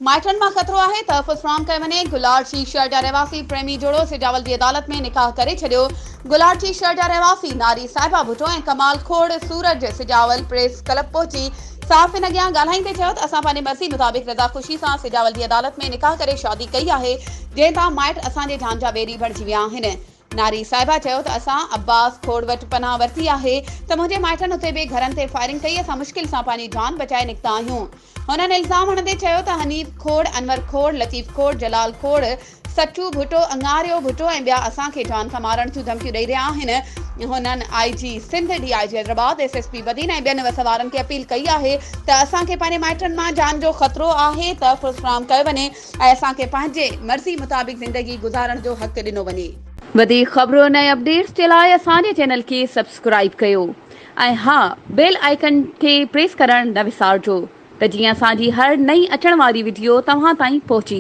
माइटन में खतरो है तहफ़ुज़ फ़राहम कयो वञे। गुलार जी शहर जा रहवासी प्रेमी जोड़ो सिजावल की अदालत में निकाह करे छॾियो। गुलार जी शहर जा रहवासी नारी साहिबा भुट्टो ऐं कमाल खोड़ सूरज सिजावल प्रेस क्लब पहुची साफ़ इन अॻियां ॻाल्हाईंदे चयो त असां पंहिंजी मर्ज़ी मुताबिक़ रज़ा ख़ुशी सां सिजावल की अदालत में निकाह करे शादी कई आहे, जंहिं तां माइट असांजे जान जा बेरी बणिजी विया आहिनि। नारी साहिबा चयो त असां अब्बास खोड़ वटि पनाह वरिती आहे त मुंहिंजे माइटनि उते बि घरनि ते फायरिंग कई, असां मुश्किल सां पंहिंजी जान बचाए निकिता आहियूं। हुननि इल्ज़ाम हणंदे चयो त हनीफ खोड़, अनवर खोड़, लतीफ़ खोड़, जलाल खोड़, सचू भुट्टो, अंगारियो भुट्टो ऐं ॿिया असांखे जान खां मारण जूं धमकियूं ॾेई रहिया आहिनि। हुननि IG Sindh, DIG Hyderabad, SSP Badin ऐं ॿियनि वसवारनि खे अपील कई आहे त असांखे पंहिंजे माइटनि मां जान जो ख़तरो आहे, तहफ़ुज़ फ़राहम कयो वञे ऐं असांखे पंहिंजे मर्ज़ी मुताबिक़ ज़िंदगी गुज़ारण जो हक़ ॾिनो वञे। वधीक ख़बरुनि ऐं अपडेट्स जे लाइ असांजे चैनल खे सब्सक्राइब कयो ऐं हा, बेल आइकन खे प्रेस करणु न विसारिजो त जीअं असांजी हर नई अचण वारी वीडियो तव्हां ताईं पहुची